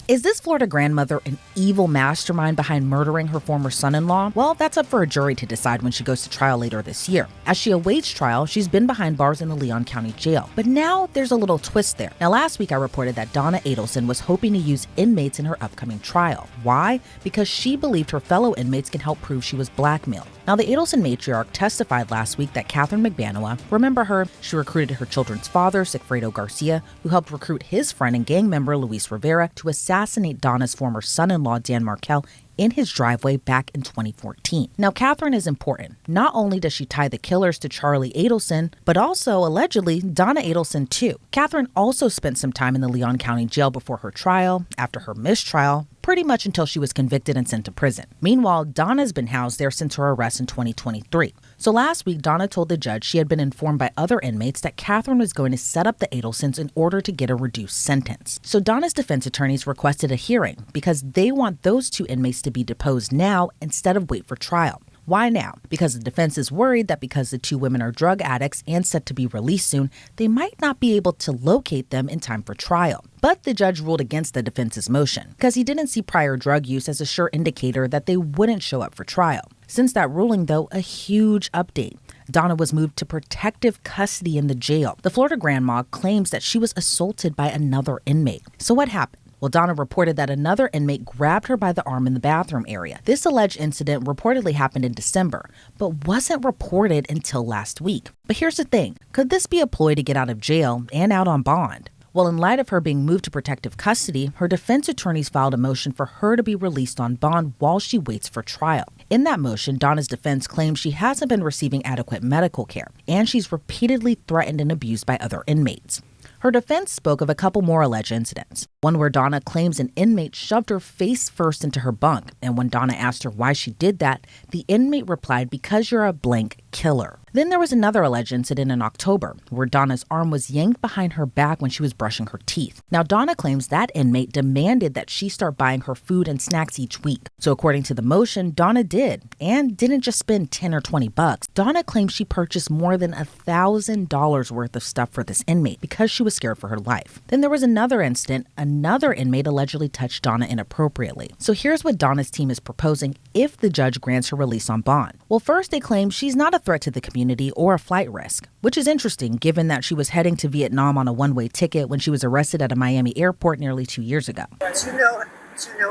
Is this Florida grandmother an evil mastermind behind murdering her former son-in-law? Well, that's up for a jury to decide when she goes to trial later this year. As she awaits trial, she's been behind bars in the Leon County Jail. But now there's a little twist there. Now, last week I reported that Donna Adelson was hoping to use inmates in her upcoming trial. Why? Because she believed her fellow inmates can help prove she was blackmailed. Now, the Adelson matriarch testified last week that Catherine McBanoa, remember her, she recruited her children's father, Sigfredo Garcia, who helped recruit his friend and gang member Luis Rivera to assassinate Donna's former son-in-law, Dan Markel, in his driveway back in 2014. Now, Catherine is important. Not only does she tie the killers to Charlie Adelson, but also, allegedly, Donna Adelson too. Catherine also spent some time in the Leon County Jail before her trial, after her mistrial, pretty much until she was convicted and sent to prison. Meanwhile, Donna's been housed there since her arrest in 2023. So last week, Donna told the judge she had been informed by other inmates that Catherine was going to set up the Adelsons in order to get a reduced sentence. So Donna's defense attorneys requested a hearing because they want those two inmates to be deposed now instead of wait for trial. Why now? Because the defense is worried that because the two women are drug addicts and set to be released soon, they might not be able to locate them in time for trial. But the judge ruled against the defense's motion because he didn't see prior drug use as a sure indicator that they wouldn't show up for trial. Since that ruling, though, a huge update. Donna was moved to protective custody in the jail. The Florida grandma claims that she was assaulted by another inmate. So what happened? Well, Donna reported that another inmate grabbed her by the arm in the bathroom area. This alleged incident reportedly happened in December, but wasn't reported until last week. But here's the thing. Could this be a ploy to get out of jail and out on bond? Well, in light of her being moved to protective custody, her defense attorneys filed a motion for her to be released on bond while she waits for trial. In that motion, Donna's defense claims she hasn't been receiving adequate medical care, and she's repeatedly threatened and abused by other inmates. Her defense spoke of a couple more alleged incidents. One where Donna claims an inmate shoved her face first into her bunk, and when Donna asked her why she did that, the inmate replied, "Because you're a blank killer." Then there was another alleged incident in October where Donna's arm was yanked behind her back when she was brushing her teeth. Now, Donna claims that inmate demanded that she start buying her food and snacks each week. So according to the motion, Donna did, and didn't just spend $10 or $20. Donna claims she purchased more than $1,000 worth of stuff for this inmate because she was scared for her life. Then there was another incident. Another inmate allegedly touched Donna inappropriately. So here's what Donna's team is proposing if the judge grants her release on bond. Well, first, they claim she's not a threat to the community or a flight risk, which is interesting given that she was heading to Vietnam on a one-way ticket when she was arrested at a Miami airport nearly 2 years ago. Do you know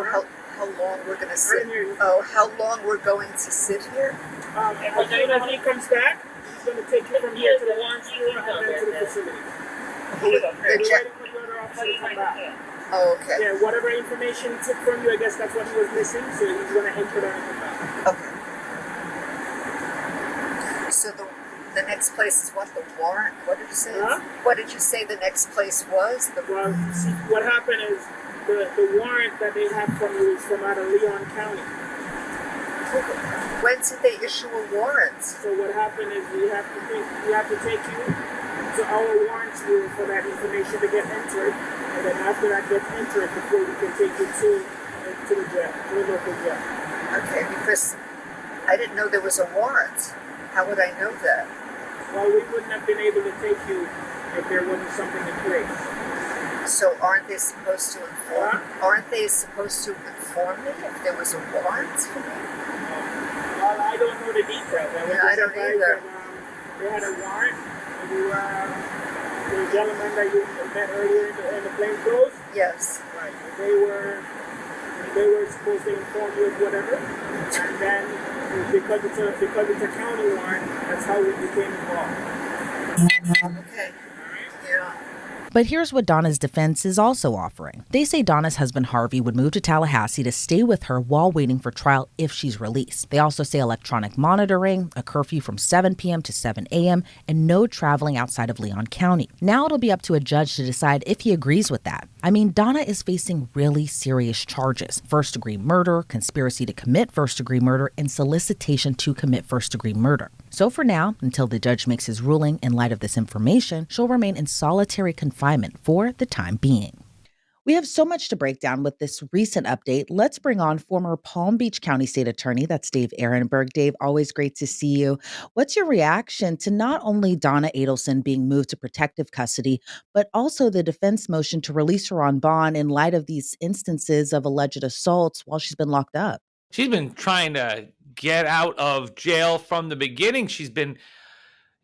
how long we're going to sit? Oh, how long we're going to sit here? As soon as he comes back, he's going to take you from here to the launch room and then to the facility. We're waiting for the other officer to come back. Oh, okay. Yeah, whatever information he took from you, I guess that's what he was missing, so he's going to enter that and come back. Okay. So the next place is what? The warrant? What did you say? Huh? What did you say the next place was? Well, see, what happened is the warrant that they have from you is from out of Leon County. When did they issue a warrant? So what happened is we have to take you to our warrants room for that information to get entered, and then after that gets entered before we can take you to the jail, to the local jail. Okay, because I didn't know there was a warrant. How would I know that? Well, we wouldn't have been able to take you if there wasn't something in place. So aren't they supposed to inform? Aren't they supposed to inform me if there was a warrant for me? Well, I don't know the details. I don't either. They had a warrant, and the gentleman that you met earlier in the plainclothes. Yes. Right. They were supposed to inform you of whatever, and then because it's a county warrant, that's how we became involved. Okay. Yeah. But here's what Donna's defense is also offering. They say Donna's husband Harvey would move to Tallahassee to stay with her while waiting for trial if she's released. They also say electronic monitoring, a curfew from 7 p.m. to 7 a.m., and no traveling outside of Leon County. Now it'll be up to a judge to decide if he agrees with that. I mean, Donna is facing really serious charges: first-degree murder, conspiracy to commit first-degree murder, and solicitation to commit first-degree murder. So for now, until the judge makes his ruling in light of this information, she'll remain in solitary confinement for the time being. We have so much to break down with this recent update. Let's bring on former Palm Beach County State Attorney. That's Dave Ehrenberg. Dave, always great to see you. What's your reaction to not only Donna Adelson being moved to protective custody, but also the defense motion to release her on bond in light of these instances of alleged assaults while she's been locked up? She's been trying to get out of jail from the beginning. She's been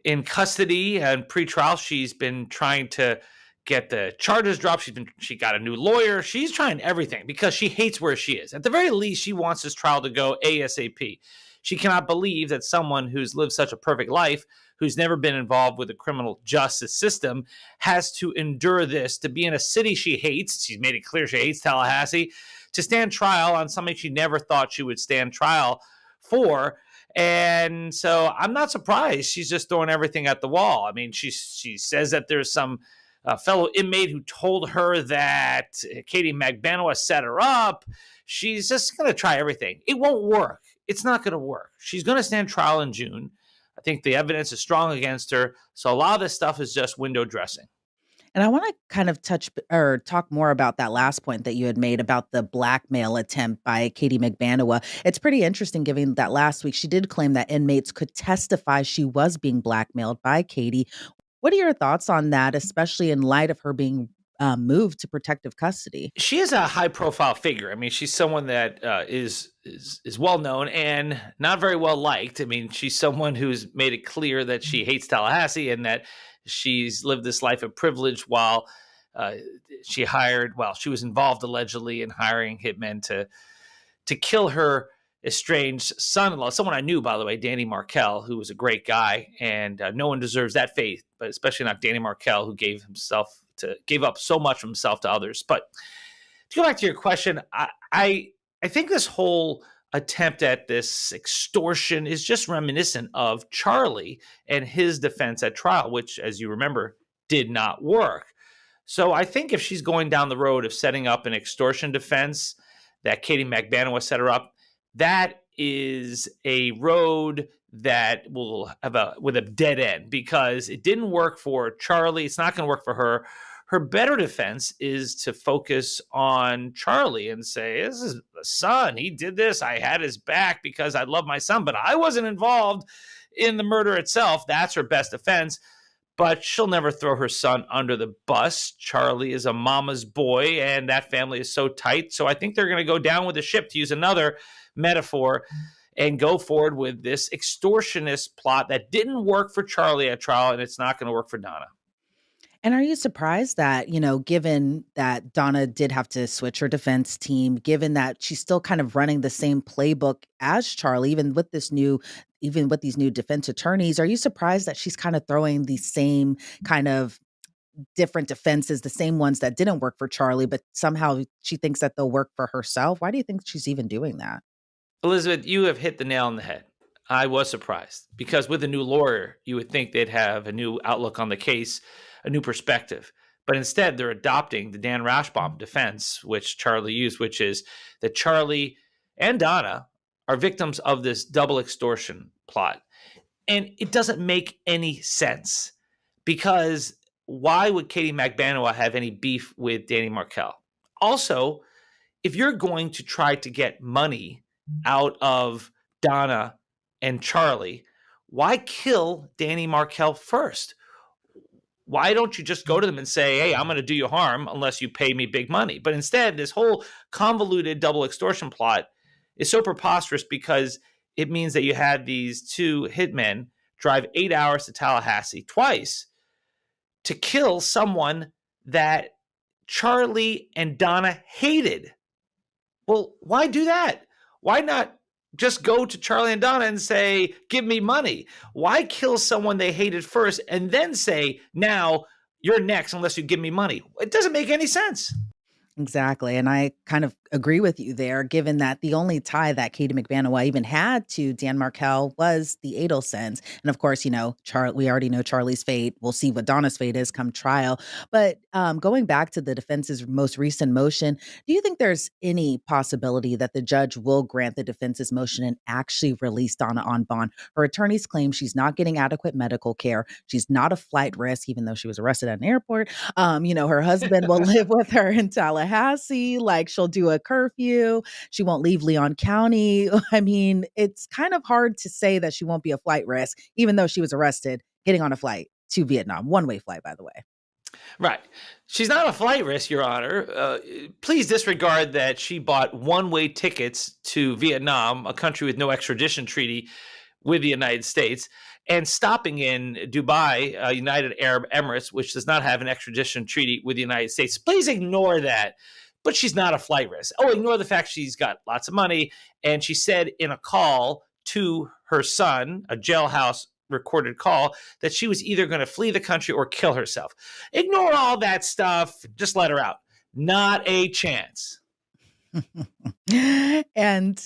in custody and pretrial. She's been trying to get the charges dropped. She got a new lawyer. She's trying everything because she hates where she is. At the very least, she wants this trial to go ASAP. She cannot believe that someone who's lived such a perfect life, who's never been involved with the criminal justice system, has to endure this, to be in a city she hates. She's made it clear she hates Tallahassee, to stand trial on something she never thought she would stand trial for. And so I'm not surprised she's just throwing everything at the wall. I mean, she says that there's some fellow inmate who told her that Katie Magbanua set her up. She's just going to try everything. It won't work. It's not going to work. She's going to stand trial in June. I think the evidence is strong against her. So a lot of this stuff is just window dressing. And I want to kind of talk more about that last point that you had made about the blackmail attempt by Katie Magbanua. It's pretty interesting, given that last week she did claim that inmates could testify she was being blackmailed by Katie. What are your thoughts on that, especially in light of her being moved to protective custody? She is a high-profile figure. I mean, she's someone that is well known and not very well liked. I mean, she's someone who's made it clear that she hates Tallahassee and that she's lived this life of privilege while she was involved allegedly in hiring hitmen to kill her estranged son-in-law, someone I knew, by the way, Danny Markel, who was a great guy, and no one deserves that fate, but especially not Danny Markel, who gave up so much of himself to others. But to go back to your question, I think this whole attempt at this extortion is just reminiscent of Charlie and his defense at trial, which, as you remember, did not work. So I think if she's going down the road of setting up an extortion defense that Katie Magbanua set her up, that is a road that will have with a dead end because it didn't work for Charlie. It's not going to work for her. Her better defense is to focus on Charlie and say, this is the son. He did this. I had his back because I love my son, but I wasn't involved in the murder itself. That's her best defense. But she'll never throw her son under the bus. Charlie is a mama's boy, and that family is so tight. So I think they're going to go down with the ship, to use another metaphor, and go forward with this extortionist plot that didn't work for Charlie at trial, and it's not going to work for Donna. And are you surprised that, given that Donna did have to switch her defense team, given that she's still kind of running the same playbook as Charlie, even with these new defense attorneys, are you surprised that she's kind of throwing the same kind of different defenses, the same ones that didn't work for Charlie, but somehow she thinks that they'll work for herself? Why do you think she's even doing that? Elizabeth, you have hit the nail on the head. I was surprised because with a new lawyer, you would think they'd have a new outlook on the case, a new perspective. But instead, they're adopting the Dan Rashbaum defense, which Charlie used, which is that Charlie and Donna are victims of this double extortion plot. And it doesn't make any sense because why would Katie Magbanua have any beef with Danny Markel? Also, if you're going to try to get money out of Donna and Charlie, why kill Danny Markel first? Why don't you just go to them and say, hey, I'm going to do you harm unless you pay me big money? But instead, this whole convoluted double extortion plot is so preposterous because it means that you had these two hitmen drive 8 hours to Tallahassee twice to kill someone that Charlie and Donna hated. Well, why do that? Why not just go to Charlie and Donna and say, give me money? Why kill someone they hated first and then say, now you're next unless you give me money? It doesn't make any sense. Exactly. And I kind of agree with you there, given that the only tie that Katie McBanawa even had to Dan Markel was the Adelsons. And of course, we already know Charlie's fate. We'll see what Donna's fate is come trial. But going back to the defense's most recent motion, do you think there's any possibility that the judge will grant the defense's motion and actually release Donna on bond? Her attorneys claim she's not getting adequate medical care. She's not a flight risk, even though she was arrested at an airport. Her husband will live with her in Tallahassee. Like, she'll do a curfew. She won't leave Leon County. I mean, it's kind of hard to say that she won't be a flight risk, even though she was arrested getting on a flight to Vietnam. One-way flight, by the way. Right. She's not a flight risk, Your Honor. Please disregard that she bought one-way tickets to Vietnam, a country with no extradition treaty with the United States, and stopping in Dubai, United Arab Emirates, which does not have an extradition treaty with the United States. Please ignore that. But she's not a flight risk. Oh, ignore the fact she's got lots of money. And she said in a call to her son, a jailhouse recorded call, that she was either going to flee the country or kill herself. Ignore all that stuff. Just let her out. Not a chance. And,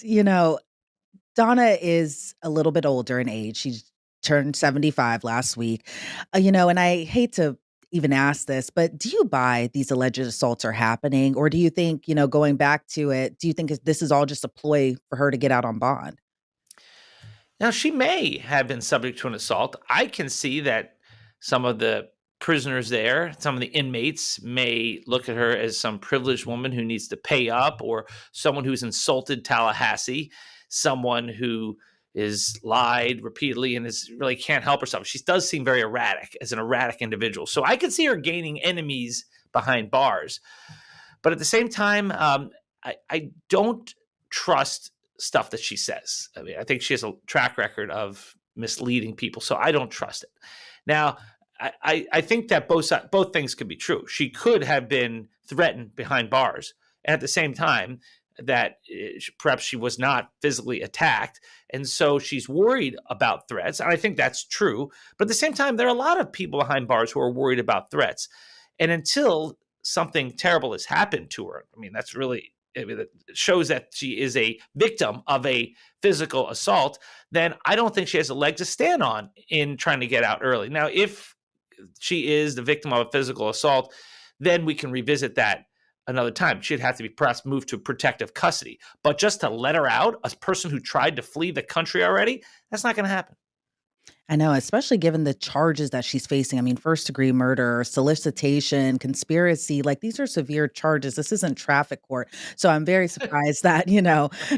Donna is a little bit older in age. She turned 75 last week. And I hate to even ask this, but do you buy these alleged assaults are happening? Or do you think, going back to it, do you think this is all just a ploy for her to get out on bond? Now, she may have been subject to an assault. I can see that some of the prisoners there, some of the inmates may look at her as some privileged woman who needs to pay up, or someone who's insulted Tallahassee, someone who is lied repeatedly and really can't help herself. She does seem very erratic, as an erratic individual. So I could see her gaining enemies behind bars. But at the same time, I don't trust stuff that she says. I mean, I think she has a track record of misleading people, so I don't trust it. Now, I think that both things could be true. She could have been threatened behind bars, and at the same time, that perhaps she was not physically attacked. And so she's worried about threats. And I think that's true. But at the same time, there are a lot of people behind bars who are worried about threats. And until something terrible has happened to her, I mean, it shows that she is a victim of a physical assault, then I don't think she has a leg to stand on in trying to get out early. Now, if she is the victim of a physical assault, then we can revisit that another time. She'd have to be perhaps moved to protective custody. But just to let her out, a person who tried to flee the country already, that's not going to happen. I know, especially given the charges that she's facing. I mean, first-degree murder, solicitation, conspiracy, like these are severe charges. This isn't traffic court. So I'm very surprised that,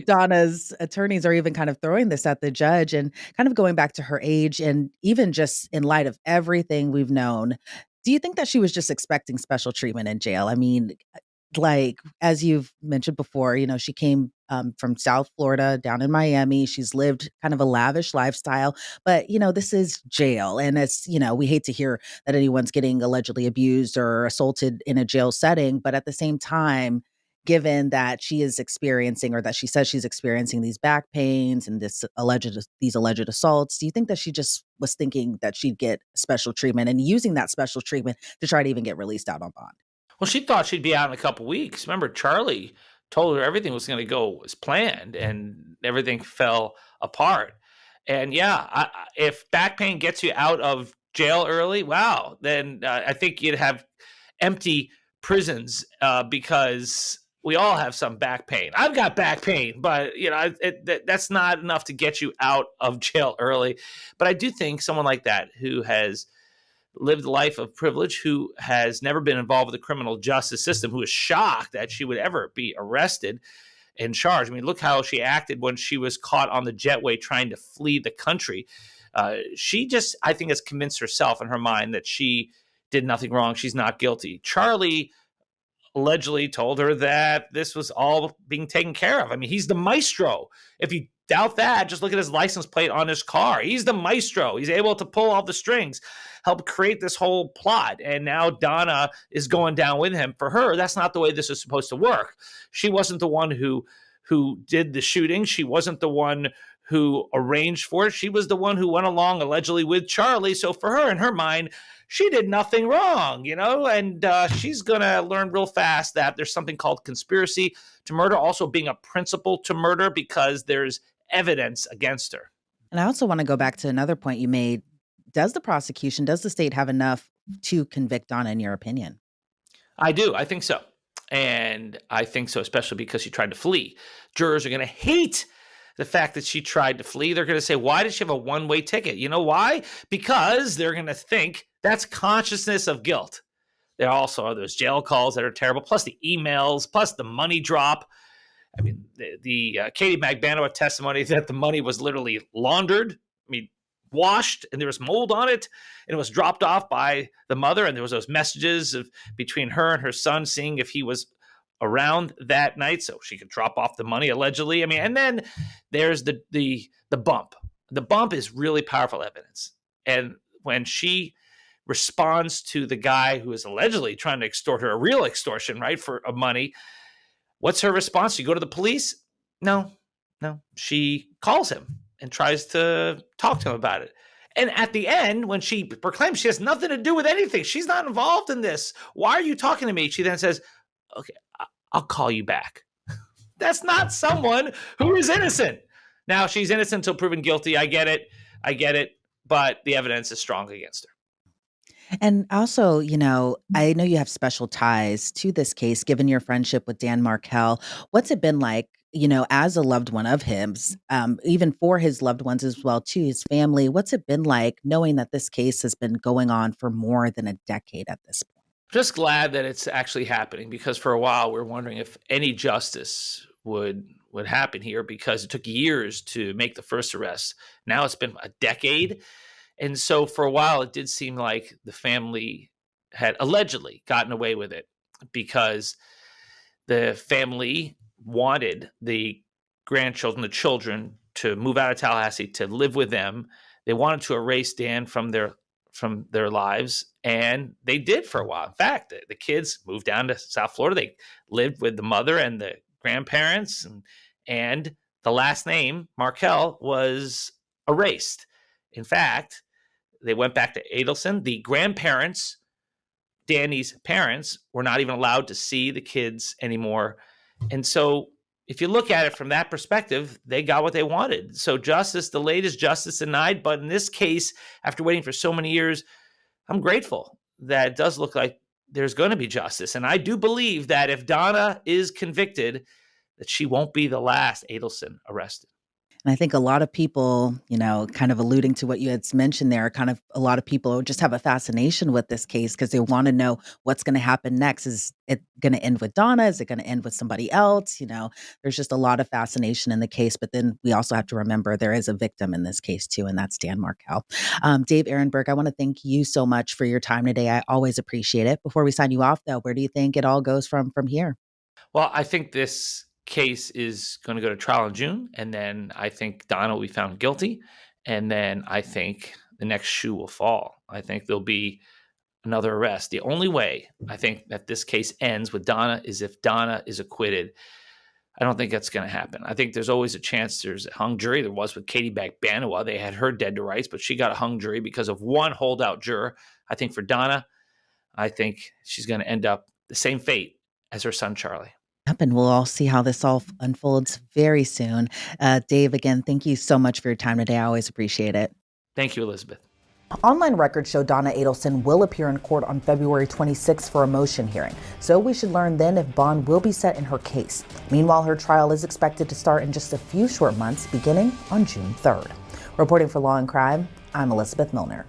Donna's attorneys are even kind of throwing this at the judge, and kind of going back to her age, and even just in light of everything we've known. Do you think that she was just expecting special treatment in jail? I mean, like, as you've mentioned before, she came from South Florida down in Miami. She's lived kind of a lavish lifestyle, but, this is jail. And it's, we hate to hear that anyone's getting allegedly abused or assaulted in a jail setting. But at the same time, given that she is experiencing, or that she says she's experiencing, these back pains and these alleged assaults, do you think that she just was thinking that she'd get special treatment and using that special treatment to try to even get released out on bond? Well, she thought she'd be out in a couple weeks. Remember, Charlie told her everything was going to go as planned, and everything fell apart. And yeah, if back pain gets you out of jail early, wow, then I think you'd have empty prisons because we all have some back pain. I've got back pain, but that's not enough to get you out of jail early. But I do think someone like that, who has lived a life of privilege, who has never been involved with the criminal justice system, who is shocked that she would ever be arrested and charged. I mean, look how she acted when she was caught on the jetway trying to flee the country. She just, I think, has convinced herself in her mind that she did nothing wrong. She's not guilty. Charlie allegedly told her that this was all being taken care of. I mean, he's the maestro. If you doubt that, just look at his license plate on his car. He's the maestro. He's able to pull all the strings, help create this whole plot. And now Donna is going down with him. For her, that's not the way this is supposed to work. She wasn't the one who did the shooting. She wasn't the one who arranged for it. She was the one who went along allegedly with Charlie. So for her, in her mind, she did nothing wrong, and she's going to learn real fast that there's something called conspiracy to murder, also being a principal to murder because there's evidence against her. And I also want to go back to another point you made. Does the state have enough to convict Donna, in your opinion? I do. I think so. And I think so, especially because she tried to flee. Jurors are going to hate the fact that she tried to flee. They're going to say, why did she have a one-way ticket? You know why? Because they're going to think that's consciousness of guilt. There also are those jail calls that are terrible, plus the emails, plus the money drop. I mean, the Katie Magbanua testimony that the money was literally laundered, washed, and there was mold on it, and it was dropped off by the mother, and there was those messages between her and her son seeing if he was around that night so she could drop off the money, allegedly. And then there's the bump. The bump is really powerful evidence. And when she responds to the guy who is allegedly trying to extort her, a real extortion, right, for money, what's her response? She go to the police? No. She calls him and tries to talk to him about it. And at the end, when she proclaims she has nothing to do with anything, she's not involved in this. Why are you talking to me? She then says, okay, I'll call you back. That's not someone who is innocent. Now, she's innocent until proven guilty. I get it. But the evidence is strong against her. And also, I know you have special ties to this case, given your friendship with Dan Markel. What's it been like, as a loved one of his, even for his loved ones as well, to his family? What's it been like knowing that this case has been going on for more than a decade at this point? Just glad that it's actually happening, because for a while we were wondering if any justice would happen here, because it took years to make the first arrest. Now it's been a decade. And so for a while, it did seem like the family had allegedly gotten away with it, because the family wanted the grandchildren, the children, to move out of Tallahassee, to live with them. They wanted to erase Dan from their lives, and they did for a while. In fact, the kids moved down to South Florida. They lived with the mother and the grandparents, and the last name, Markel, was erased. In fact, they went back to Adelson. The grandparents, Danny's parents, were not even allowed to see the kids anymore. And so if you look at it from that perspective, they got what they wanted. So justice delayed is justice denied. But in this case, after waiting for so many years, I'm grateful that it does look like there's going to be justice. And I do believe that if Donna is convicted, that she won't be the last Adelson arrested. And I think a lot of people, kind of alluding to what you had mentioned there, kind of a lot of people just have a fascination with this case because they want to know what's going to happen next. Is it going to end with Donna? Is it going to end with somebody else? There's just a lot of fascination in the case. But then we also have to remember there is a victim in this case too, and that's Dan Markel. Dave Ehrenberg, I want to thank you so much for your time today. I always appreciate it. Before we sign you off, though, where do you think it all goes from here? Well, I think this case is going to go to trial in June, and then I think Donna will be found guilty, and then I think the next shoe will fall. I think there'll be another arrest. The only way I think that this case ends with Donna is if Donna is acquitted. I don't think that's going to happen. I think there's always a chance there's a hung jury. There was with Katie Magbanua. They had her dead to rights, but she got a hung jury because of one holdout juror. I think for Donna, I think she's going to end up the same fate as her son, Charlie. And we'll all see how this all unfolds very soon. Dave, again, thank you so much for your time today. I always appreciate it. Thank you, Elizabeth. Online records show Donna Adelson will appear in court on February 26th for a motion hearing. So we should learn then if bond will be set in her case. Meanwhile, her trial is expected to start in just a few short months, beginning on June 3rd. Reporting for Law and Crime, I'm Elizabeth Milner.